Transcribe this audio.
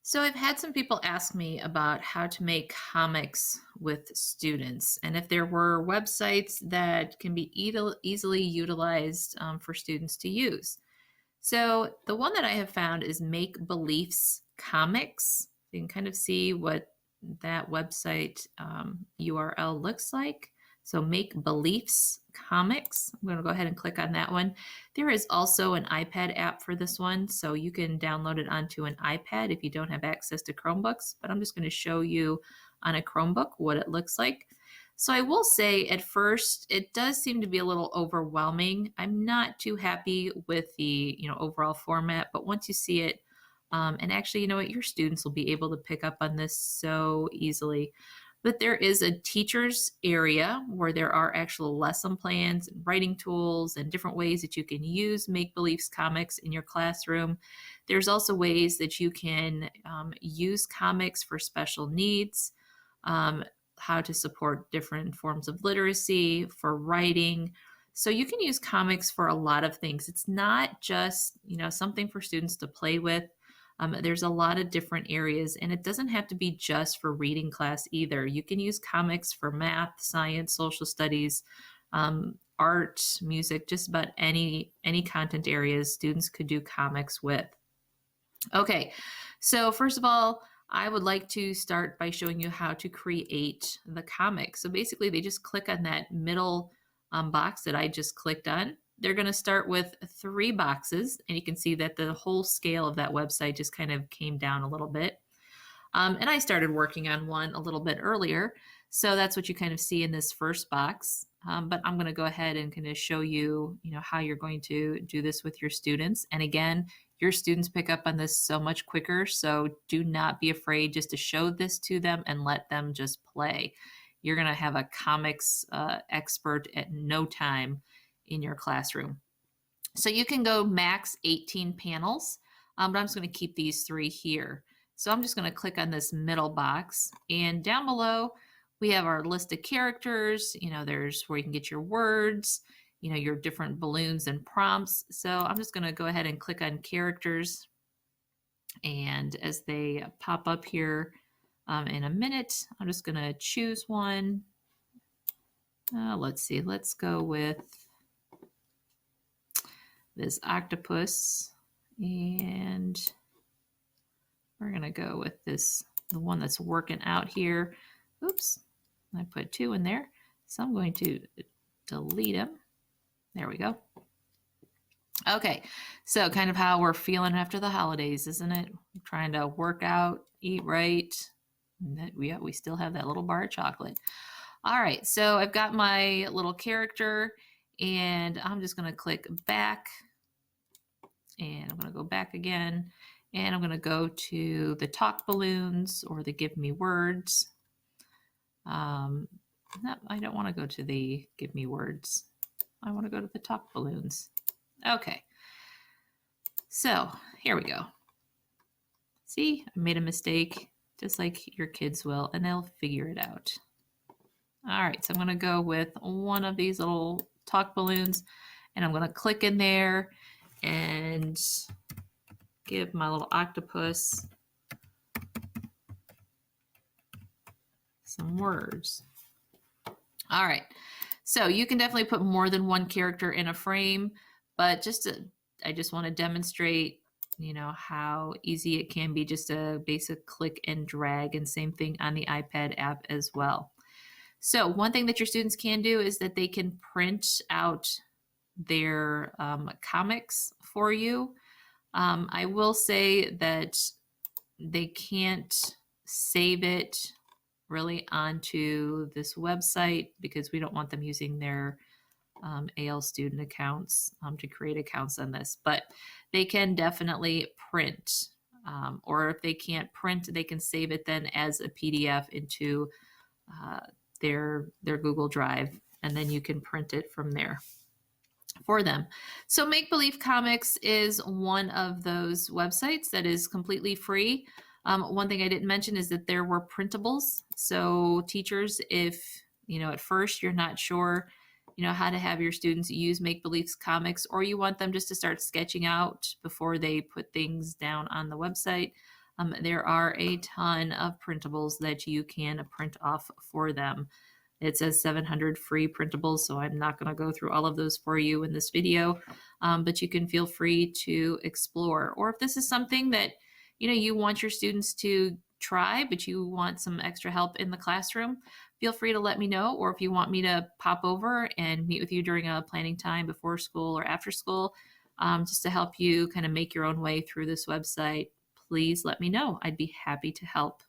So I've had some people ask me about how to make comics with students, and if there were websites that can be easily utilized for students to use. So the one that I have found is Make Beliefs Comics. You can kind of see what that website URL looks like. So Make Beliefs Comics. I'm going to go ahead and click on that one. There is also an iPad app for this one, so you can download it onto an iPad if you don't have access to Chromebooks, but I'm just going to show you on a Chromebook what it looks like. So I will say at first it does seem to be a little overwhelming. I'm not too happy with the overall format, but once you see it, and actually, you know what, your students will be able to pick up on this so easily. But there is a teacher's area where there are actual lesson plans and writing tools and different ways that you can use Make Beliefs comics in your classroom. There's also ways that you can use comics for special needs. How to support different forms of literacy, for writing. So you can use comics for a lot of things. It's not just, something for students to play with. There's a lot of different areas, and it doesn't have to be just for reading class either. You can use comics for math, science, social studies, art, music, just about any content areas students could do comics with. Okay, so first of all, I would like to start by showing you how to create the comic. So basically, they just click on that middle box that I just clicked on. They're going to start with 3 boxes, and you can see that the whole scale of that website just kind of came down a little bit. And I started working on one a little bit earlier, so that's what you kind of see in this first box. But I'm going to go ahead and kind of show you, how you're going to do this with your students. And again, your students pick up on this so much quicker, so do not be afraid just to show this to them and let them just play. You're going to have a comics expert at no time in your classroom. So you can go max 18 panels, but I'm just going to keep these 3 here. So I'm just going to click on this middle box, and down below we have our list of characters. There's where you can get your words, your different balloons and prompts. So I'm just going to go ahead and click on characters, and as they pop up here in a minute, I'm just going to choose one. Let's see, let's go with this octopus, and we're going to go with the one that's working out here. Oops, I put 2 in there. So I'm going to delete them. There we go. Okay, so kind of how we're feeling after the holidays, isn't it? Trying to work out, eat right. We still have that little bar of chocolate. All right, so I've got my little character, and I'm just going to click back, and I'm going to go back again, and I'm going to go to the talk balloons or the give me words. No, I don't want to go to the give me words. I want to go to the talk balloons. Okay, so here we go. See, I made a mistake, just like your kids will, and they'll figure it out. All right, so I'm going to go with one of these little talk balloons, and I'm going to click in there and give my little octopus some words. All right, so you can definitely put more than one character in a frame, but I just want to demonstrate, how easy it can be, just a basic click and drag, and same thing on the iPad app as well. So one thing that your students can do is that they can print out their comics for you. I will say that they can't save it really onto this website because we don't want them using their AL student accounts to create accounts on this, but they can definitely print, or if they can't print, they can save it then as a PDF into their Google Drive, and then you can print it from there for them. So Make Believe Comics is one of those websites that is completely free. One thing I didn't mention is that there were printables. So teachers, if at first you're not sure how to have your students use Make Believe Comics, or you want them just to start sketching out before they put things down on the website, There are a ton of printables that you can print off for them. It says 700 free printables, so I'm not going to go through all of those for you in this video, but you can feel free to explore. Or if this is something that you want your students to try, but you want some extra help in the classroom, feel free to let me know. Or if you want me to pop over and meet with you during a planning time before school or after school, just to help you kind of make your own way through this website, please let me know. I'd be happy to help.